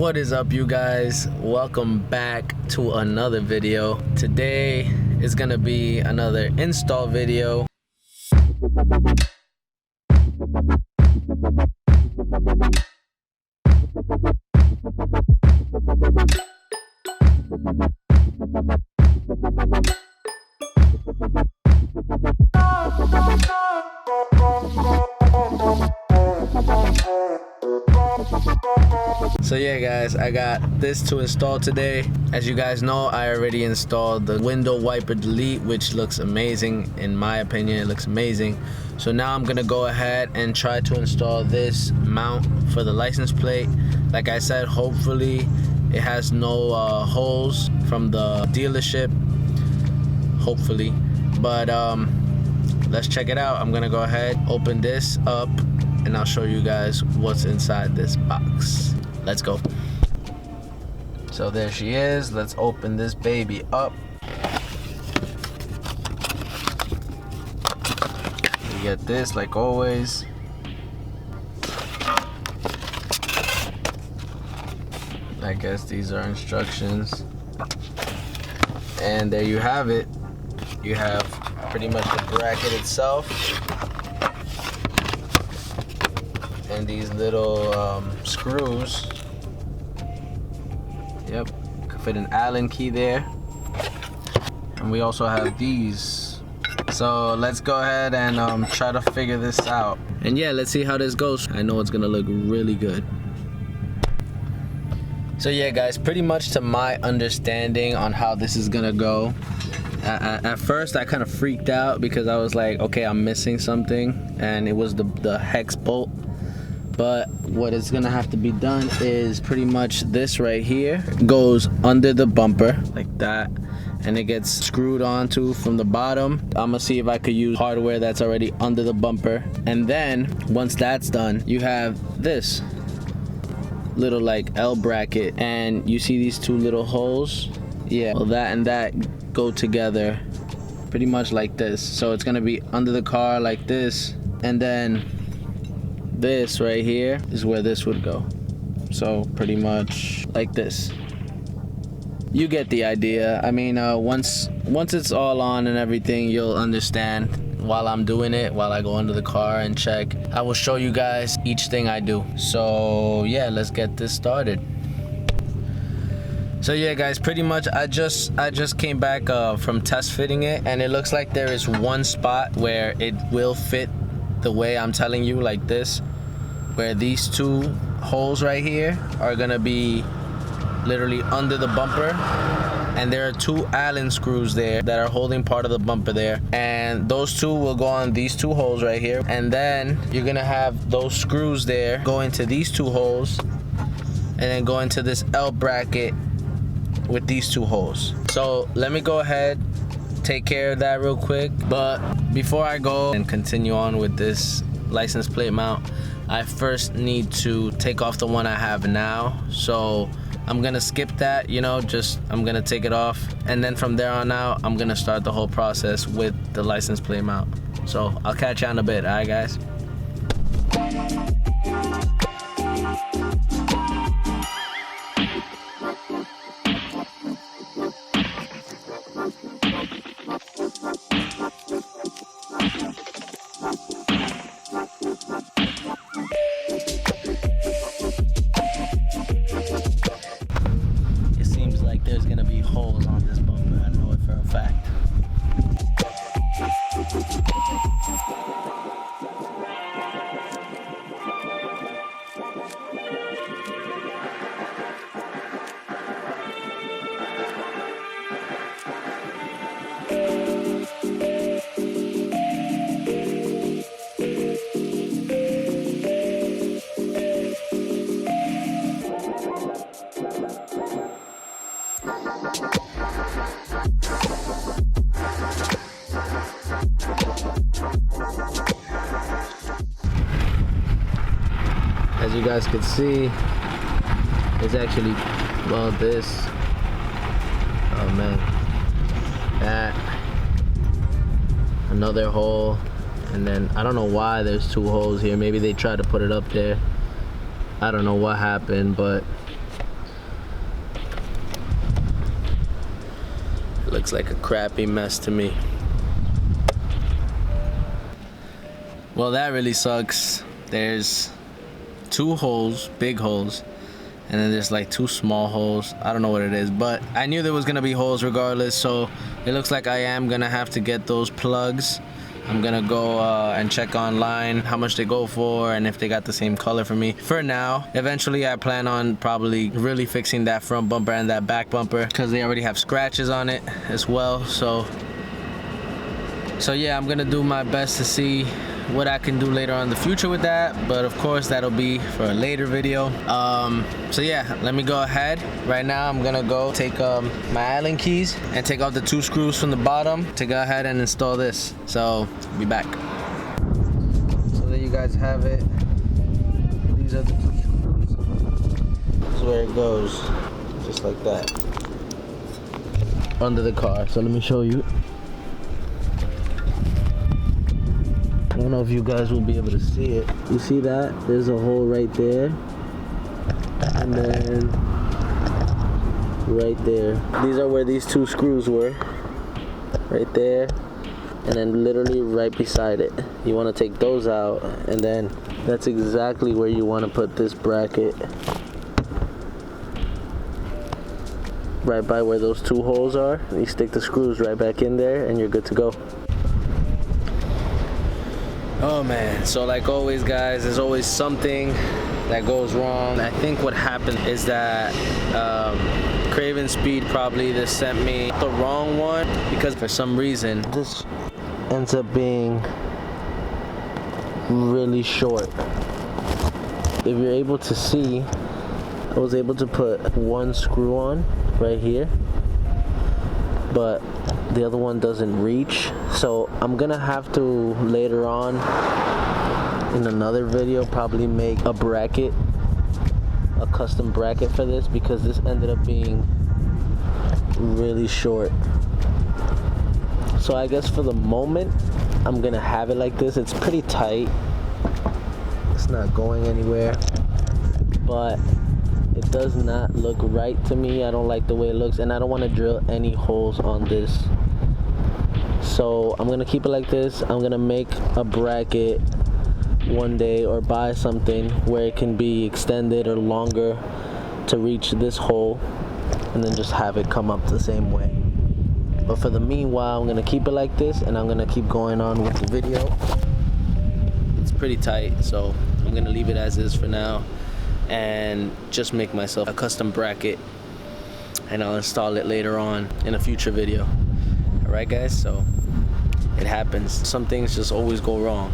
What is up, you guys? Welcome back to another video. Today is gonna be another install video. So yeah guys, I got this to install today. As you guys know, I already installed the window wiper delete, which looks amazing. In my opinion, it looks amazing. So now I'm gonna go ahead and try to install this mount for the license plate. Like I said, hopefully it has no holes from the dealership, hopefully. But let's check it out. I'm gonna go ahead, open this up, and I'll show you guys what's inside this box. Let's go. So there she is. Let's open this baby up. You get this like always. I guess these are instructions. And there you have it. You have pretty much the bracket itself. And these little screws. Yep, could fit an Allen key there. And we also have these. So let's go ahead and try to figure this out. And yeah, let's see how this goes. I know it's gonna look really good. So yeah guys, pretty much to my understanding on how this is gonna go. At first I kind of freaked out because I was like, okay, I'm missing something, and it was the hex bolt. But what is gonna have to be done is pretty much this right here goes under the bumper like that, and it gets screwed onto from the bottom. I'm gonna see if I could use hardware that's already under the bumper. And then once that's done, you have this little like L bracket, and you see these two little holes. Yeah, well, that and that go together pretty much like this. So it's gonna be under the car like this, and then this right here is where this would go. So pretty much like this. You get the idea. I mean, once it's all on and everything, you'll understand. While I'm doing it, while I go under the car and check, I will show you guys each thing I do. So yeah, let's get this started. So yeah guys, pretty much I just came back from test fitting it, and it looks like there is one spot where it will fit the way I'm telling you, like this, where these two holes right here are gonna be literally under the bumper, and there are two Allen screws there that are holding part of the bumper there, and those two will go on these two holes right here, and then you're gonna have those screws there go into these two holes, and then go into this L bracket with these two holes. So let me go ahead, take care of that real quick. But before I go and continue on with this license plate mount, I first need to take off the one I have now. So I'm gonna skip that, you know, I'm gonna take it off, and then from there on out, I'm gonna start the whole process with the license plate mount. So I'll catch you in a bit, alright guys? There's gonna be holes on this bumper. I know it for a fact. As you guys can see, it's actually, well, this, oh man, that, another hole, and then I don't know why there's two holes here. Maybe they tried to put it up there. I don't know what happened, but Looks like a crappy mess to me. Well, that really sucks. There's 2 holes, big holes, and then there's like 2 small holes. I don't know what it is, but I knew there was gonna be holes regardless, so it looks like I am gonna have to get those plugs. I'm gonna go and check online how much they go for and if they got the same color for me. For now, eventually I plan on probably really fixing that front bumper and that back bumper because they already have scratches on it as well. So yeah, I'm gonna do my best to see what I can do later on in the future with that, but of course that'll be for a later video. So yeah, let me go ahead. Right now I'm gonna go take my Allen keys and take off the 2 screws from the bottom to go ahead and install this. So be back. So there you guys have it. These are the 2 screws. This is where it goes, just like that, under the car. So let me show you. I don't know if you guys will be able to see it. You see that? There's a hole right there. And then right there. These are where these 2 screws were. Right there. And then literally right beside it. You want to take those out. And then that's exactly where you want to put this bracket. Right by where those 2 holes are. You stick the screws right back in there and you're good to go. Oh man, so like always guys, there's always something that goes wrong. I think what happened is that Craven Speed probably just sent me the wrong one because for some reason this ends up being really short. If you're able to see, I was able to put 1 screw on right here, but the other one doesn't reach. So I'm gonna have to later on in another video probably make a bracket, a custom bracket for this, because this ended up being really short. So I guess for the moment I'm gonna have it like this. It's pretty tight, it's not going anywhere, but it does not look right to me. I don't like the way it looks, and I don't want to drill any holes on this. So I'm gonna keep it like this. I'm gonna make a bracket one day or buy something where it can be extended or longer to reach this hole, and then just have it come up the same way. But for the meanwhile, I'm gonna keep it like this, and I'm gonna keep going on with the video. It's pretty tight, so I'm gonna leave it as is for now and just make myself a custom bracket, and I'll install it later on in a future video. Alright guys, so it happens. Some things just always go wrong.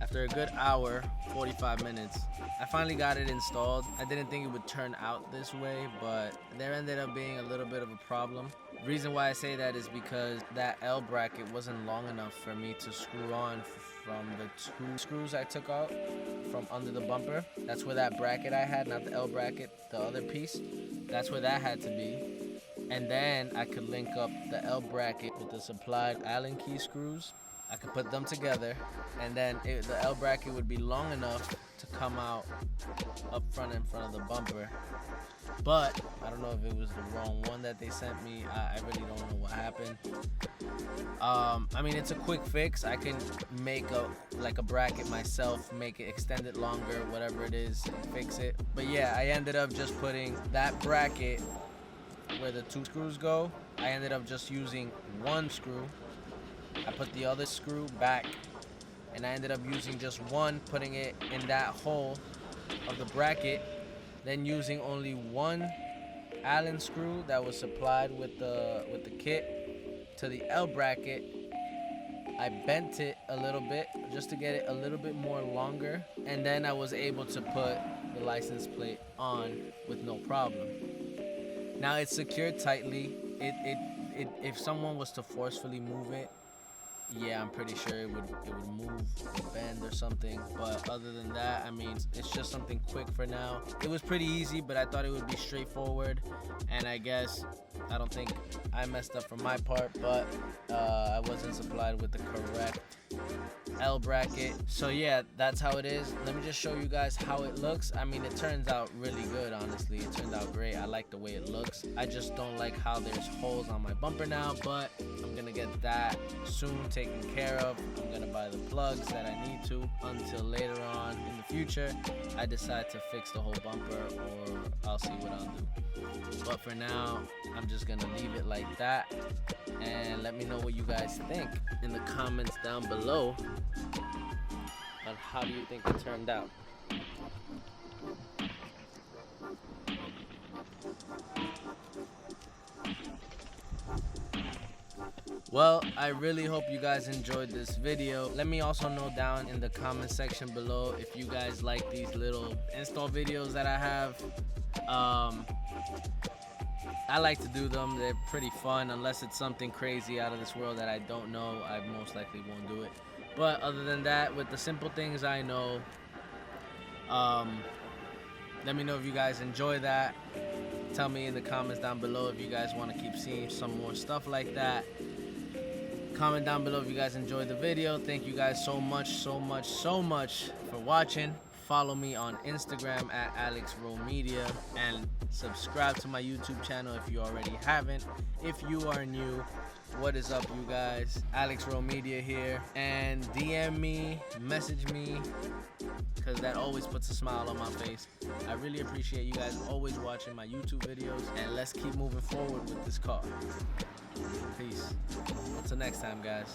After a good hour, 45 minutes, I finally got it installed. I didn't think it would turn out this way, but there ended up being a little bit of a problem. The reason why I say that is because that L bracket wasn't long enough for me to screw on from the 2 screws I took out from under the bumper. That's where that bracket I had, not the L bracket, the other piece. That's where that had to be. And then I could link up the L bracket with the supplied Allen key screws. I could put them together, and then the L bracket would be long enough to come out up front in front of the bumper. But I don't know if it was the wrong one that they sent me. I really don't know what happened. I mean, it's a quick fix. I can make a bracket myself, make it extend it longer, whatever it is, and fix it. But yeah, I ended up just putting that bracket where the 2 screws go. I ended up just using 1 screw. I put the other screw back, and I ended up using just 1, putting it in that hole of the bracket, then using only 1 Allen screw that was supplied with the kit to the L bracket. I bent it a little bit just to get it a little bit more longer, and then I was able to put the license plate on with no problem. Now it's secured tightly. If someone was to forcefully move it, yeah, I'm pretty sure it would move or bend or something. But other than that, I mean, it's just something quick for now. It was pretty easy, but I thought it would be straightforward. And I guess, I don't think I messed up from my part, but I wasn't supplied with the correct L bracket. So yeah, that's how it is. Let me just show you guys how it looks. I mean, it turns out really good, honestly. It turned out great. I like the way it looks. I just don't like how there's holes on my bumper now, but I'm gonna get that soon taken care of. I'm gonna buy the plugs that I need to until later on in the future I decide to fix the whole bumper, or I'll see what I'll do. But for now, I'm just gonna leave it like that, and let me know what you guys think in the comments down below on how do you think it turned out. Well, I really hope you guys enjoyed this video. Let me also know down in the comment section below if you guys like these little install videos that I have. I like to do them. They're pretty fun. Unless it's something crazy out of this world that I don't know, I most likely won't do it. But other than that, with the simple things I know, let me know if you guys enjoy that. Tell me in the comments down below if you guys want to keep seeing some more stuff like that. Comment down below if you guys enjoyed the video. Thank you guys so much for watching. Follow me on Instagram at AlexRomedia, and subscribe to my YouTube channel if you already haven't. If you are new, what is up, you guys? AlexRomedia here, and DM me, message me, because that always puts a smile on my face. I really appreciate you guys always watching my YouTube videos, and let's keep moving forward with this car. Peace. Until next time, guys.